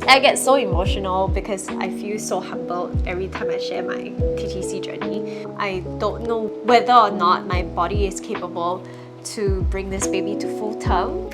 I get so emotional because I feel so humbled every time I share my TTC journey. I don't know whether or not my body is capable to bring this baby to full term.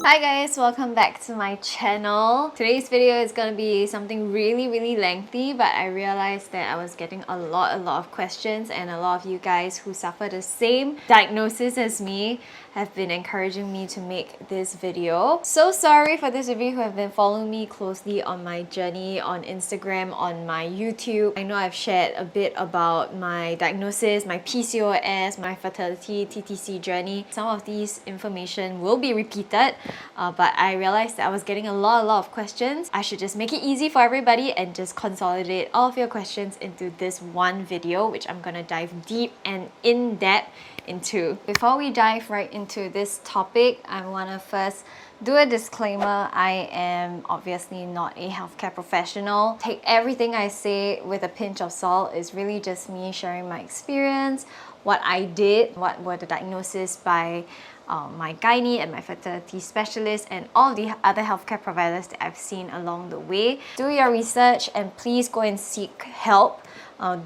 Hi guys, welcome back to my channel. Today's video is gonna be something really lengthy, but I realized that I was getting a lot of questions, and a lot of you guys who suffer the same diagnosis as me have been encouraging me to make this video. So sorry for those of you who have been following me closely on my journey on Instagram, on my YouTube. I know I've shared a bit about my diagnosis, my PCOS, my fertility, TTC journey. Some of these information will be repeated, but I realized that I was getting a lot of questions. I should just make it easy for everybody and just consolidate all of your questions into this one video, which I'm gonna dive deep and in depth into. Before we dive right into this topic, I want to first do a disclaimer. I am obviously not a healthcare professional. Take everything I say with a pinch of salt. It's really just me sharing my experience, what I did, what were the diagnoses by my gynae and my fertility specialist, and all the other healthcare providers that I've seen along the way. Do your research and please go and seek help.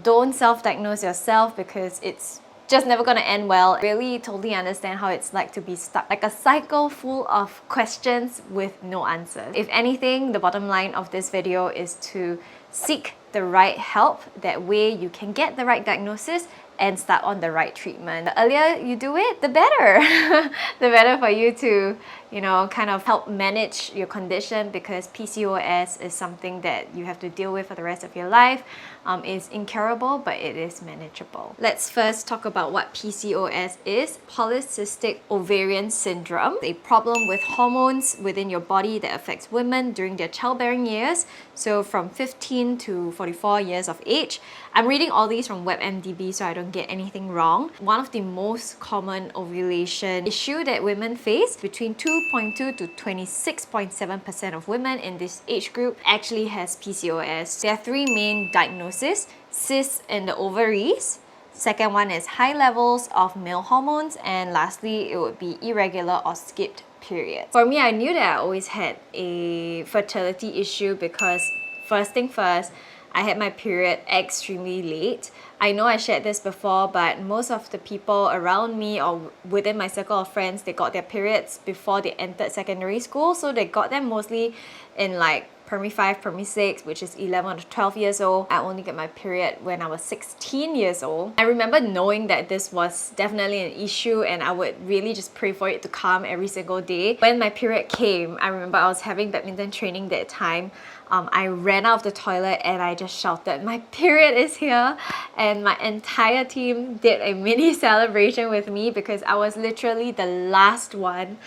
Don't self-diagnose yourself because it's just never gonna end well. Really totally understand how it's like to be stuck like a cycle full of questions with no answers. If anything, the bottom line of this video is to seek the right help. That way you can get the right diagnosis and start on the right treatment. The earlier you do it, the better. The better for you to, you know, kind of help manage your condition, because PCOS is something that you have to deal with for the rest of your life. It's incurable, but it is manageable. Let's first talk about what PCOS is. Polycystic Ovarian Syndrome, a problem with hormones within your body that affects women during their childbearing years, so from 15 to 44 years of age. I'm reading all these from WebMDB so I don't get anything wrong. One of the most common ovulation issue that women face, between 2.2 to 26.7% of women in this age group actually has PCOS. There are three main diagnoses: cysts in the ovaries, second one is high levels of male hormones, and lastly it would be irregular or skipped periods. For me, I knew that I always had a fertility issue because first thing first, I had my period extremely late. I know I shared this before, but most of the people around me or within my circle of friends, they got their periods before they entered secondary school. So they got them mostly in like primary 5, primary 6, which is 11 to 12 years old. I only got my period when I was 16 years old. I remember knowing that this was definitely an issue, and I would really just pray for it to come every single day. When my period came, I remember I was having badminton training that time. I ran out of the toilet and I just shouted, "My period is here!" And my entire team did a mini celebration with me because I was literally the last one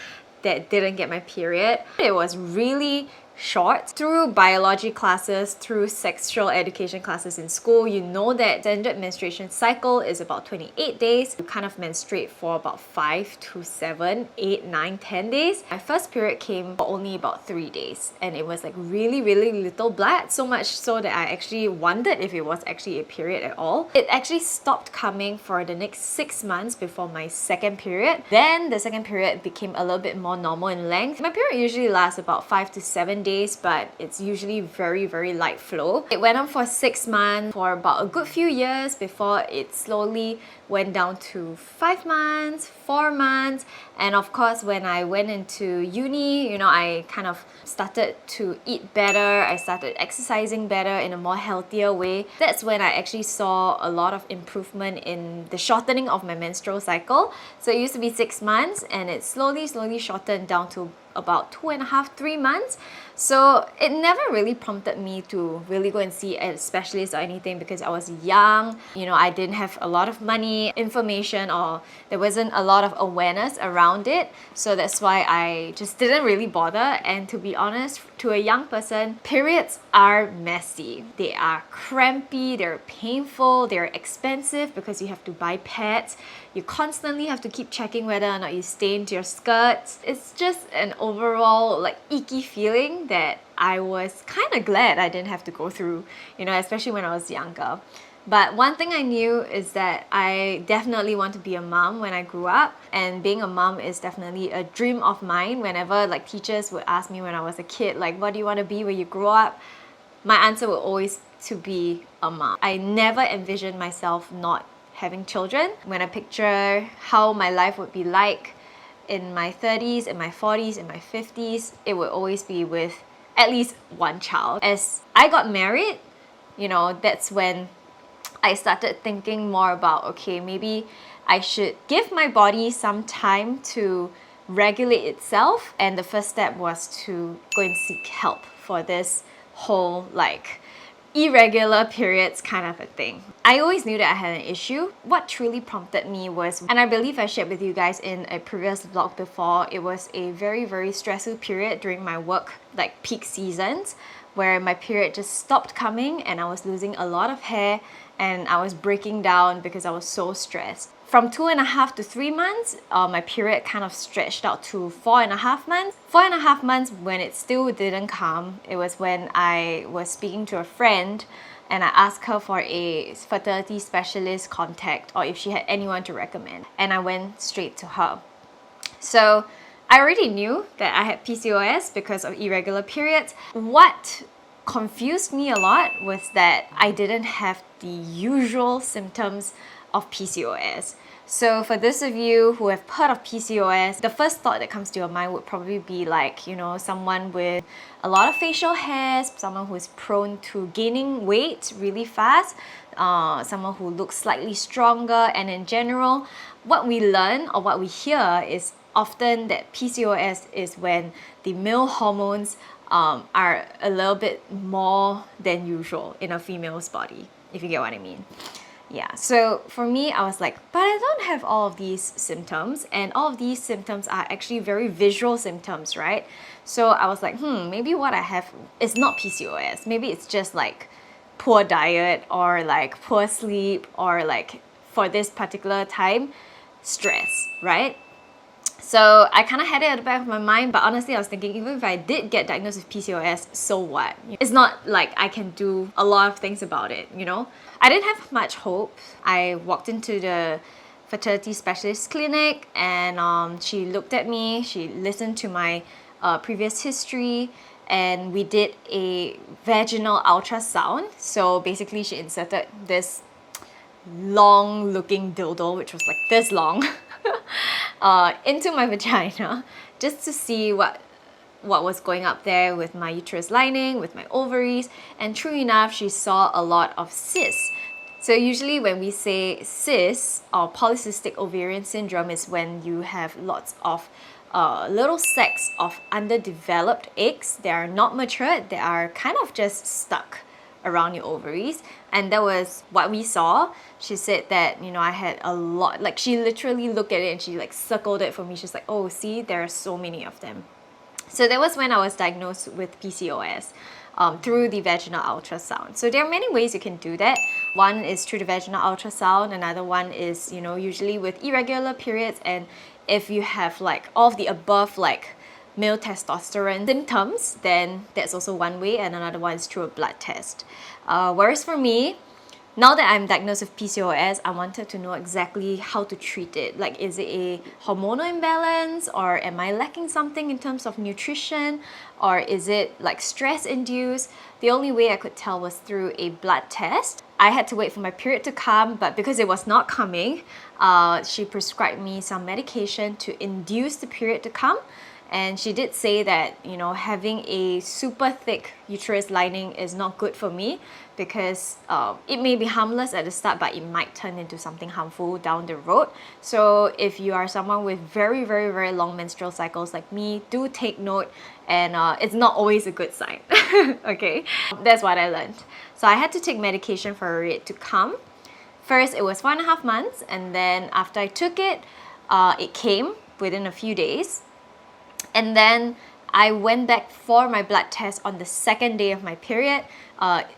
that didn't get my period. It was really short. Through biology classes, through sexual education classes in school, you know that standard menstruation cycle is about 28 days. You kind of menstruate for about 5 to 7, 8, 9, 10 days. My first period came for only about 3 days, and it was like really little blood, so much so that I actually wondered if it was actually a period at all. It actually stopped coming for the next 6 months before my second period. Then the second period became a little bit more normal in length. My period usually lasts about 5 to 7 days, but it's usually very light flow. It went on for 6 months, for about a good few years before it slowly went down to 5 months, 4 months, and of course when I went into uni, you know, I kind of started to eat better, I started exercising better in a more healthier way. That's when I actually saw a lot of improvement in the shortening of my menstrual cycle. So it used to be 6 months, and it slowly shortened down to about 2.5, 3 months. So it never really prompted me to really go and see a specialist or anything because I was young. You know, I didn't have a lot of money, information, or there wasn't a lot of awareness around it. So that's why I just didn't really bother. And to be honest, to a young person, periods are messy. They are crampy, they're painful, they're expensive because you have to buy pads. You constantly have to keep checking whether or not you stained your skirts. It's just an overall like icky feeling that I was kind of glad I didn't have to go through, you know, especially when I was younger. But one thing I knew is that I definitely want to be a mom when I grew up, and being a mom is definitely a dream of mine. Whenever like teachers would ask me when I was a kid, like, what do you want to be when you grow up? My answer would always to be a mom. I never envisioned myself not having children. When I picture how my life would be like in my 30s, in my 40s, in my 50s, it would always be with at least one child. As I got married, you know, that's when I started thinking more about, okay, maybe I should give my body some time to regulate itself. And the first step was to go and seek help for this whole like irregular periods kind of a thing. I always knew that I had an issue. What truly prompted me was, and I believe I shared with you guys in a previous vlog before, it was a very, very stressful period during my work, like peak seasons, where my period just stopped coming and I was losing a lot of hair and I was breaking down because I was so stressed. From 2.5 to 3 months, my period kind of stretched out to 4.5 months. 4.5 months, when it still didn't come, it was when I was speaking to a friend and I asked her for a fertility specialist contact or if she had anyone to recommend. And I went straight to her. So I already knew that I had PCOS because of irregular periods. What confused me a lot was that I didn't have the usual symptoms of PCOS. So for those of you who have heard of PCOS, the first thought that comes to your mind would probably be like, you know, someone with a lot of facial hairs, someone who is prone to gaining weight really fast, someone who looks slightly stronger, and in general, what we learn or what we hear is often that PCOS is when the male hormones are a little bit more than usual in a female's body, if you get what I mean. Yeah, so for me, I was like, but I don't have all of these symptoms, and all of these symptoms are actually very visual symptoms, right? So I was like, maybe what I have is not PCOS. Maybe it's just like poor diet or like poor sleep or like for this particular time, stress, right? So I kind of had it at the back of my mind, but honestly I was thinking, even if I did get diagnosed with PCOS, so what? It's not like I can do a lot of things about it, you know? I didn't have much hope. I walked into the fertility specialist clinic and she looked at me, she listened to my previous history, and we did a vaginal ultrasound. So basically she inserted this long looking dildo, which was like this long, into my vagina just to see what was going up there with my uterus lining, with my ovaries, and true enough, she saw a lot of cysts. So usually when we say cysts or polycystic ovarian syndrome is when you have lots of little sacs of underdeveloped eggs that are not matured, that are kind of just stuck around your ovaries, and that was what we saw. She said that, you know, I had a lot, like she literally looked at it and she like circled it for me. She's like, oh, see, there are so many of them. So that was when I was diagnosed with PCOS through the vaginal ultrasound. So there are many ways you can do that. One is through the vaginal ultrasound, another one is, you know, usually with irregular periods, and if you have like all of the above, like male testosterone symptoms, then that's also one way, and another one is through a blood test. Whereas for me, now that I'm diagnosed with PCOS, I wanted to know exactly how to treat it. Like, is it a hormonal imbalance, or am I lacking something in terms of nutrition, or is it like stress induced? The only way I could tell was through a blood test. I had to wait for my period to come, but because it was not coming, she prescribed me some medication to induce the period to come. And she did say that, you know, having a super thick uterus lining is not good for me because it may be harmless at the start, but it might turn into something harmful down the road. So if you are someone with very, very, very long menstrual cycles like me, do take note, and it's not always a good sign. Okay, that's what I learned. So I had to take medication for it to come. First, it was 1.5 months, and then after I took it, it came within a few days. And then I went back for my blood test on the second day of my period.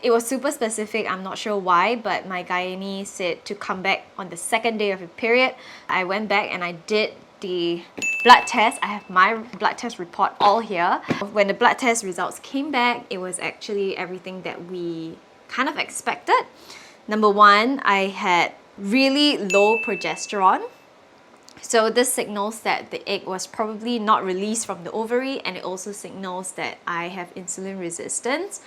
It was super specific, I'm not sure why, but my gynae said to come back on the second day of the period. I went back and I did the blood test. I have my blood test report all here. When the blood test results came back, it was actually everything that we kind of expected. Number one, I had really low progesterone. So this signals that the egg was probably not released from the ovary, and it also signals that I have insulin resistance,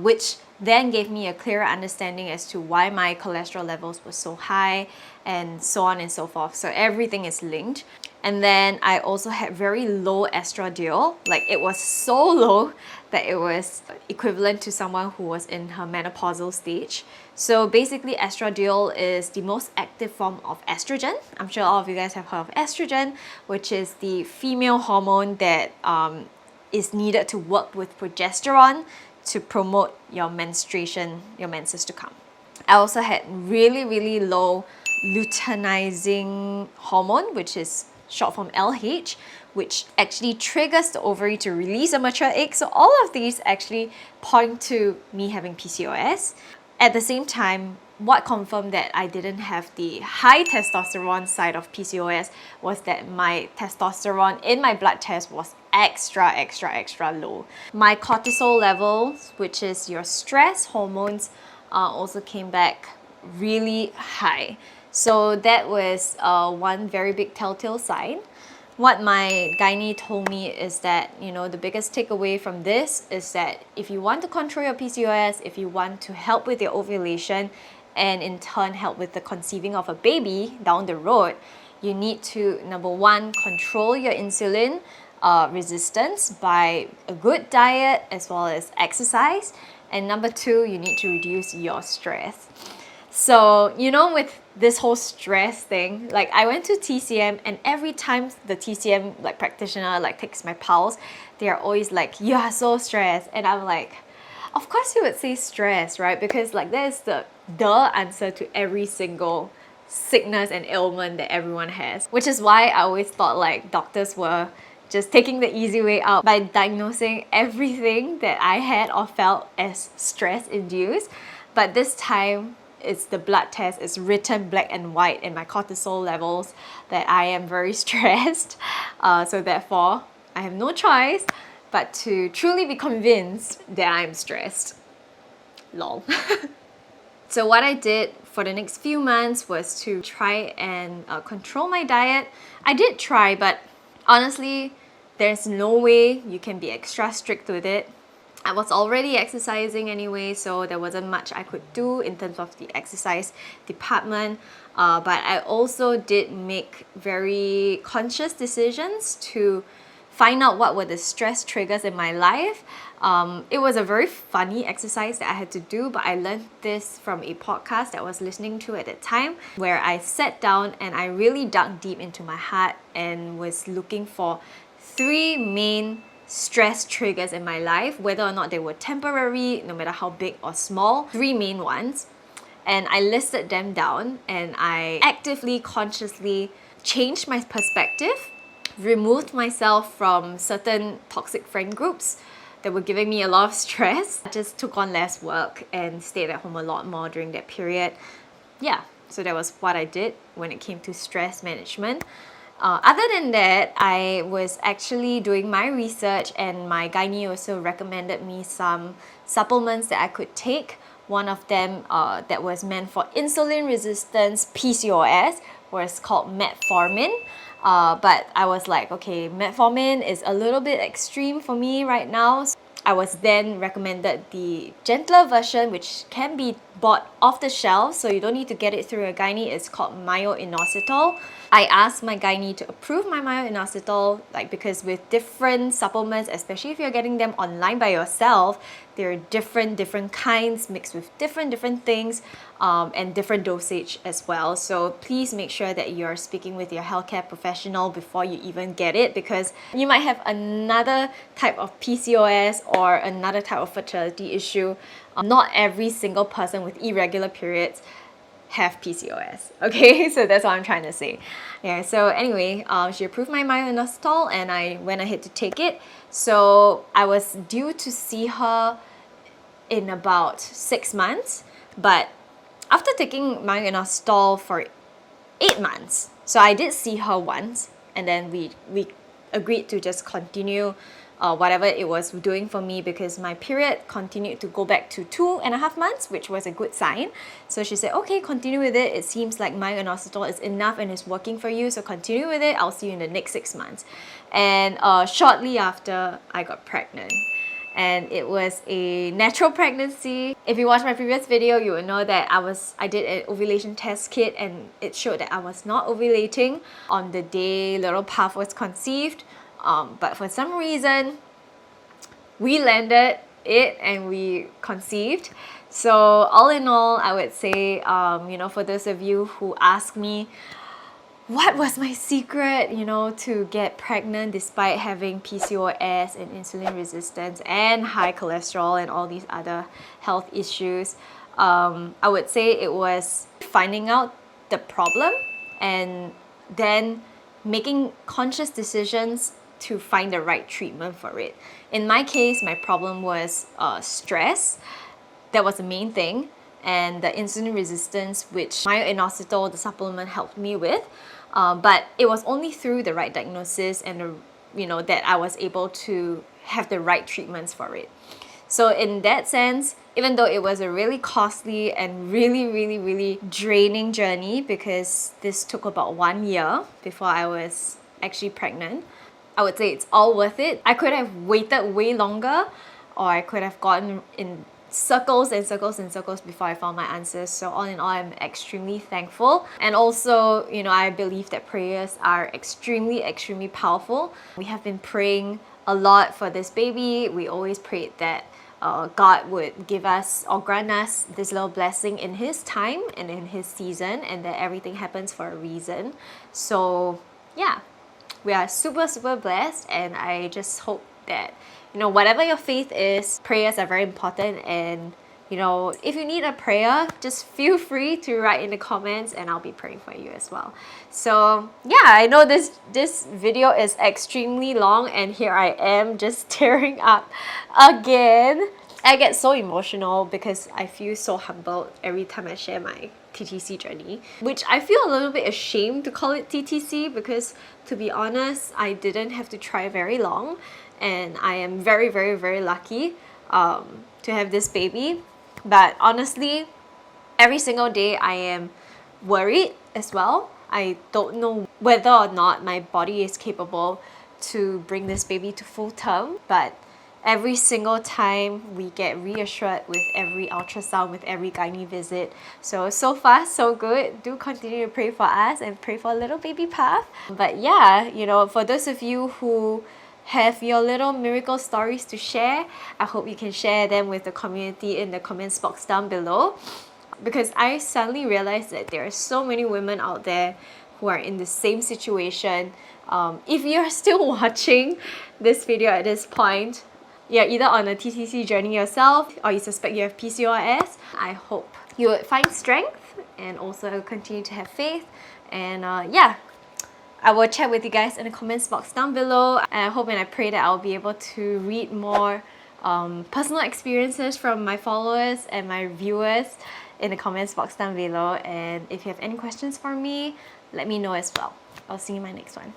which then gave me a clearer understanding as to why my cholesterol levels were so high and so on and so forth. So everything is linked. And then I also had very low estradiol. Like, it was so low that it was equivalent to someone who was in her menopausal stage. So basically, estradiol is the most active form of estrogen. I'm sure all of you guys have heard of estrogen, which is the female hormone that is needed to work with progesterone to promote your menstruation, your menses to come. I also had really, really low luteinizing hormone, which is short form LH, which actually triggers the ovary to release a mature egg. So all of these actually point to me having PCOS. At the same time, what confirmed that I didn't have the high testosterone side of PCOS was that my testosterone in my blood test was extra low. My cortisol levels, which is your stress hormones, also came back really high. So that was one very big telltale sign. What my gynae told me is that, you know, the biggest takeaway from this is that if you want to control your PCOS, if you want to help with your ovulation, and in turn help with the conceiving of a baby down the road, you need to, number one, control your insulin resistance by a good diet as well as exercise. And number two, you need to reduce your stress. So, you know, with this whole stress thing, like, I went to TCM, and every time the TCM like practitioner like takes my pulse, they are always like, "You are so stressed," and I'm like, of course you would say stress, right? Because like, that is the answer to every single sickness and ailment that everyone has, which is why I always thought like doctors were just taking the easy way out by diagnosing everything that I had or felt as stress induced. But this time, it's the blood test, it's written black and white in my cortisol levels that I am very stressed. So therefore, I have no choice but to truly be convinced that I'm stressed. Lol. So what I did for the next few months was to try and control my diet. I did try, but honestly, there's no way you can be extra strict with it. I was already exercising anyway, so there wasn't much I could do in terms of the exercise department. But I also did make very conscious decisions to find out what were the stress triggers in my life. It was a very funny exercise that I had to do, but I learned this from a podcast that I was listening to at that time, where I sat down and I really dug deep into my heart and was looking for 3 main stress triggers in my life, whether or not they were temporary, no matter how big or small, 3 main ones. And I listed them down, and I actively, consciously changed my perspective, removed myself from certain toxic friend groups that were giving me a lot of stress. I just took on less work and stayed at home a lot more during that period. Yeah, so that was what I did when it came to stress management. Other than that, I was actually doing my research, and my gynae also recommended me some supplements that I could take. One of them that was meant for insulin resistance PCOS was called Metformin. But I was like, okay, Metformin is a little bit extreme for me right now. I was then recommended the gentler version, which can be bought off the shelf, so you don't need to get it through a gynae. It's called Myo-inositol. I asked my gynae to approve my Myo-inositol, like, because with different supplements, especially if you're getting them online by yourself, there are different kinds mixed with different things, and different dosage as well. So please make sure that you're speaking with your healthcare professional before you even get it, because you might have another type of PCOS or another type of fertility issue. Not every single person with irregular periods have PCOS, okay? So that's what I'm trying to say. Yeah, so anyway, she approved my Myo-inositol, and I went ahead to take it. So I was due to see her in about 6 months, but after taking Myo-inositol for 8 months, so I did see her once, and then we agreed to just continue whatever it was doing for me, because my period continued to go back to 2.5 months, which was a good sign. So she said, okay, continue with it. It seems like myo-inositol is enough and is working for you, so continue with it. I'll see you in the next 6 months. And shortly after, I got pregnant. And it was a natural pregnancy. If you watched my previous video, you will know that I did an ovulation test kit, and it showed that I was not ovulating on the day little Puff was conceived. But for some reason, we landed it and we conceived. So all in all, I would say, for those of you who ask me, what was my secret, to get pregnant despite having PCOS and insulin resistance and high cholesterol and all these other health issues, I would say it was finding out the problem and then making conscious decisions to find the right treatment for it. In my case, my problem was stress. That was the main thing. And the insulin resistance, which myo-inositol, the supplement, helped me with. But it was only through the right diagnosis and that I was able to have the right treatments for it. So in that sense, even though it was a really costly and really draining journey, because this took about 1 year before I was actually pregnant, I would say it's all worth it. I could have waited way longer, or I could have gotten in circles and circles and circles before I found my answers. So all in all, I'm extremely thankful. And also, I believe that prayers are extremely powerful. We have been praying a lot for this baby. We always prayed that God would give us or grant us this little blessing in His time and in His season, and that everything happens for a reason. So yeah, we are super blessed, and I just hope that whatever your faith is, prayers are very important. And if you need a prayer, just feel free to write in the comments and I'll be praying for you as well. So yeah, I know this video is extremely long, and here I am just tearing up again. I get so emotional because I feel so humbled every time I share my TTC journey, which I feel a little bit ashamed to call it TTC, because to be honest, I didn't have to try very long, and I am very lucky to have this baby. But honestly, every single day I am worried as well. I don't know whether or not my body is capable to bring this baby to full term, but every single time we get reassured with every ultrasound, with every gynae visit. So far so good. Do continue to pray for us and pray for little baby Puff. But yeah, for those of you who have your little miracle stories to share, I hope you can share them with the community in the comments box down below, because I suddenly realized that there are so many women out there who are in the same situation. If you're still watching this video at this point, you're either on a TTC journey yourself or you suspect you have PCOS, I hope you would find strength and also continue to have faith. And yeah, I will chat with you guys in the comments box down below. And I hope and I pray that I'll be able to read more personal experiences from my followers and my viewers in the comments box down below. And if you have any questions for me, let me know as well. I'll see you in my next one.